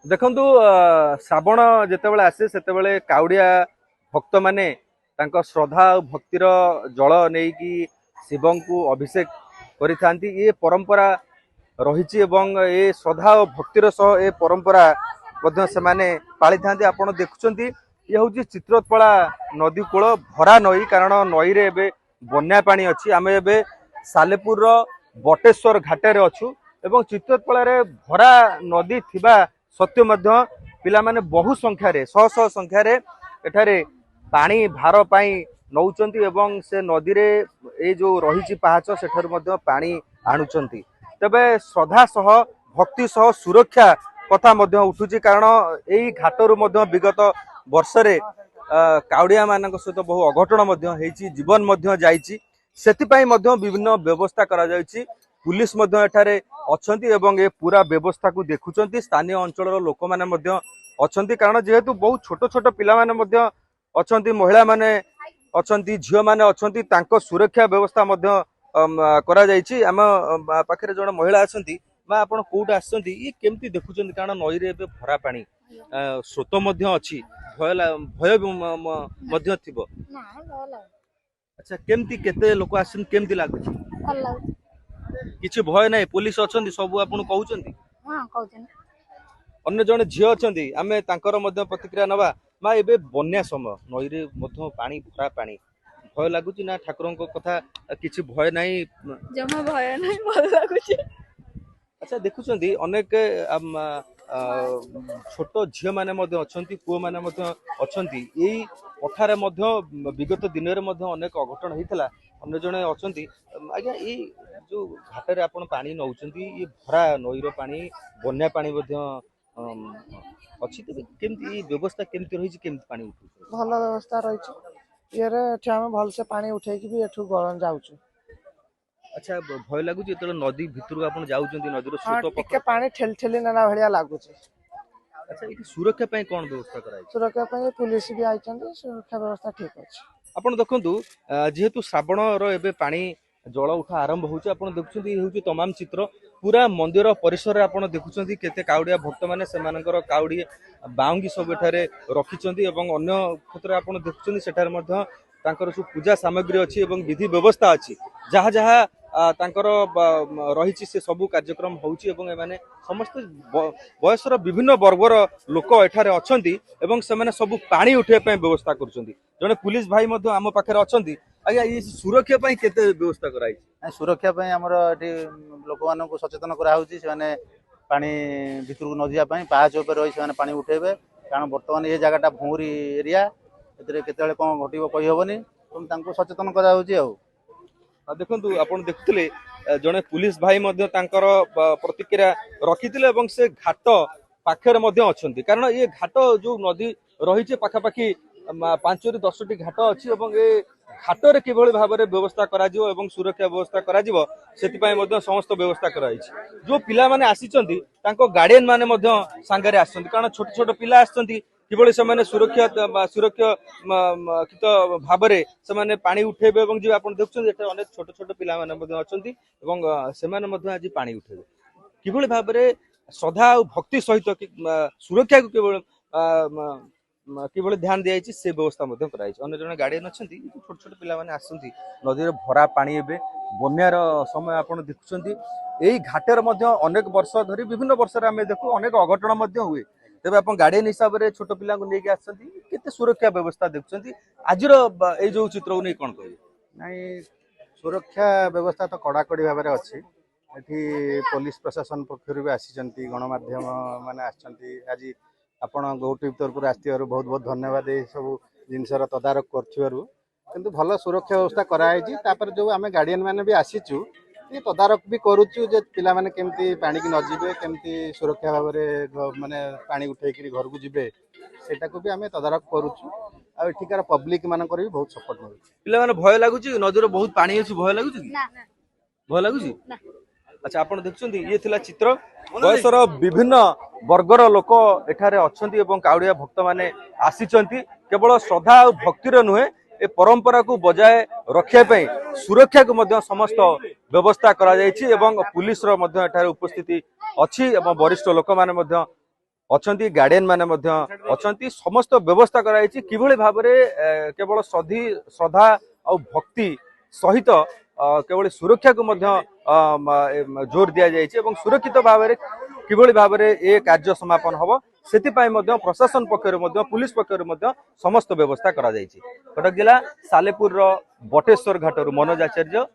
देखु श्रावण जितेबाला आसे से काउड़िया भक्त माने श्रद्धा और भक्तिर जल नहीं कि शिव को अभिषेक करिथांती। ये परंपरा रही ये श्रद्धा और भक्तिर सह ये परंपरा से माने पाली था। आपड़ देखुं ये हूँ चित्रोत्पला नदी कूल भरा नई कारण नई रे एबे बन्या पानी अच्छी। आम ए सालेपुर बटेश्वर घाटे अच्छू एवं चित्रोत्पला रे भरा नदी थिबा सत्य मध्य पिला माने बहु संख्यार शह शह संख्यार एठारे पानी भार पाई नौचंती एवं से नदी रे ए जो रही पहाच सेठार मध्य पानी आणुचंती। तबे श्रद्धा सह भक्ति सह सुरक्षा कथा मध्य उठुची कारण यही घाटरू मध्य विगत वर्षरे काउड़िया मानक सहित बहु अघटन मध्य हेची जीवन मध्य जाईची। सेतिपई मध्य विभिन्न व्यवस्था करा जाईची। पुलिस मध्य एठारे अछंती एवं ए पूरा व्यवस्था को देखुचंती। स्थानीय अंचलर लोक माने मध्य अछंती कारण जेहेतु बहुत छोट छोट पिला माने मध्य अछंती, महिला माने अछंती, झियो माने अछंती, तांको सुरक्षा व्यवस्था मध्य करा जाईची। आम पाखरे जण महिला अछंती। मां आपण कोउट आछंती ये केमती देखुचंती कारण नई रे एबे भरा पानी स्रोत मध्य अछि, भय मध्य थिबो ना भल। अच्छा केमती केते लोक आछन केमती लागुची? भल लागु किछि भय नाही, पुलिस अछंती सब आपण कहउचंती? हां कहउचन। अन्य जण झियो अछंती आमे तांकर मध्य प्रतिक्रिया नबा। मा एबे बन्या समय नई रे मध्य पानी भरा पानी भय लागुची ना? ठाकुरन को कथा किछि भय नाही? जमा भय नाही, भल लागुची। अच्छा देखुचंती अनेक छोट झियो माने मध्य अछंती, पुओ माने मध्य अछंती। एई पठारे मध्य विगत दिन रे मध्य अनेक अघटन हेतिला। अन्य जणे अछंती आज्ञा ए जो घाटरे आपण पानी नउचंती ये भरा नईर पानी बन्या पानी मध्य अछि। त केमती व्यवस्था केमती रहिछि, केमती पानी उठुछि? भल व्यवस्था रही ये आम भलसे पानी उठे भी एठू जाऊँ। अच्छा भय लागुची जेतले नदी भितर आपण जाउचंती, नदीर स्रोत टिके पानी ठेली ठेली नेला भलिया लागुची। अच्छा ये सुरक्षा पई कोन व्यवस्था कराई? सुरक्षा पई पुलिस भी आइचंदी, सुरक्षा व्यवस्था ठीक अछि। आपण देखंतु जेहेतु श्रावण रो एबे पानी जल उठा आरंभ होउची। आपण देखुचंती ये होउची तमाम चित्र पूरा मंदिर परिसर रे आपण देखुचंती केते काउडिया भक्त माने सेमानकर काउडी बाउंगी सब एठारे रखिचंती एवं अन्य क्षेत्र आपण देखुचंती सेठार मध्य तांकर सु पूजा सामग्री अछि एवं विधि व्यवस्था अछि। जहा जहा तांकर रहिछि से सब कार्यक्रम होउछि एवं एमाने समस्त बयसर विभिन्न वर्गर लोक एठारे अछंती एवं सेमाने सब पानी उठे पय व्यवस्था करछंती। जने पुलिस भाई मध्य आम पाखरे अछंती। आज्ञा ये सुरक्षा पय केते व्यवस्था कराई? सुरक्षा पय हमर एठी लोक मानन को सचेतन करा होउछि। से माने पानी भितर को न जिया पय पाहाच ऊपर रहि से माने पानी उठेबे कारण वर्तमान ये जगहटा भौरी एरिया एतरे केतेले कोन घटिबो कहि होबनी। तुम तांको सचेतन करा होउछि। आ देखंतु आपण देखुतले जने पुलिस भाई मध्य तांकर प्रतिक्रिया रखिथिले एवं से घाट पाखरे मध्य अछंती कारण ये घाट जो नदी रहिছে पाखापाखि 5 ରୁ 10ଟି घाट अछि एवं ए घाटरे किभଳି भाबरे व्यवस्था करा जिवो एवं सुरक्षा व्यवस्था करा जिवो सेति पय मध्य समस्त व्यवस्था कराइछि। जो पिला माने आसीचंती तांको गार्डियन माने मध्य संगरे आछंती कारण छोट छोट पिला आछंती किभଳି से सुरक्षित भाबरे से पानी उठेबे एवं जे आपण देखुछन एटा अनेक छोट छोट पिला माने मध्य अछंती एवं से माने मध्य आज पानी उठेबे किभଳି भाबरे श्रद्धा और भक्ति सहित सुरक्षा को किभଳି ध्यान दिया जायछि से व्यवस्था मध्य कराइछि। अन्य जने गार्डियन अछंती छोट छोट पिला माने आछंती नदी रे भरा पानी एबे बन्यार समय आपण देखुछंती। एई घाटर मध्य अनेक वर्ष धरि विभिन्न वर्ष रे हमें देखु अनेक अघटन मध्य हुए। तेबे आपण गार्डियन हिसाब रे छोट पिला को नेकी आछंती केते सुरक्षा व्यवस्था देखुछंती आजिर ए जो चित्र को नै कोन कहबे? नहीं सुरक्षा व्यवस्था तो कड़ाकड़ी भाव में अच्छी। एठी पुलिस प्रशासन पक्षर भी आसी गणमाध्यम माने आछंती। आज आपण गौटी तरफ आसथिबारु बहुत बहुत धन्यवाद। ये सब जिनसर तदारक करथिबारु किंतु भल सुरक्षा व्यवस्था कराई। तापर जो आमे गार्डियन माने भी आसीचु ये तदारक भी करूचु जे पिला माने केमती पानी की न जिवे केमती सुरक्षा भाव में माने पानी उठेकरी घर को जिवे सेटा को भी आमे तदारक करूचु। आ एठिकार पब्लिक मानकर भी बहुत सपोर्ट मिलुଛି। पिला माने भय लागुची नदीर बहुत पानी अछि भय लागुची कि? ना भय लागुची ना। अच्छा आपण देखुछंती ये थिला चित्र बयसर विभिन्न वर्गर लोक एठारे अछंती एवं काउडिया भक्त माने आसीचंती केवल श्रद्धा और भक्तिर नुहे ए परंपरा को बजाय रखिया पई सुरक्षा को मध्य समस्त व्यवस्था करा जायछि एवं पुलिस रो मध्य एठारे उपस्थिति अछि एवं वरिष्ठ लोक माने मध्य अछंती गार्डियन माने मध्य अछंती समस्त व्यवस्था करा जायछि किभଳି भाबरे केवल श्रद्धा और भक्ति सहित केवल सुरक्षा को मध्य जोर दिया जायछि एवं सुरक्षित भाबरे किभଳି भाबरे ए कार्य समापन हबो सेतिपाई मध्य प्रशासन पक्षरु मध्य पुलिस पक्षरु मध्य समस्त व्यवस्था करा जायछि। कटक जिला सालेपुर रो बटेश्वर घाटरू मनोज आचार्य।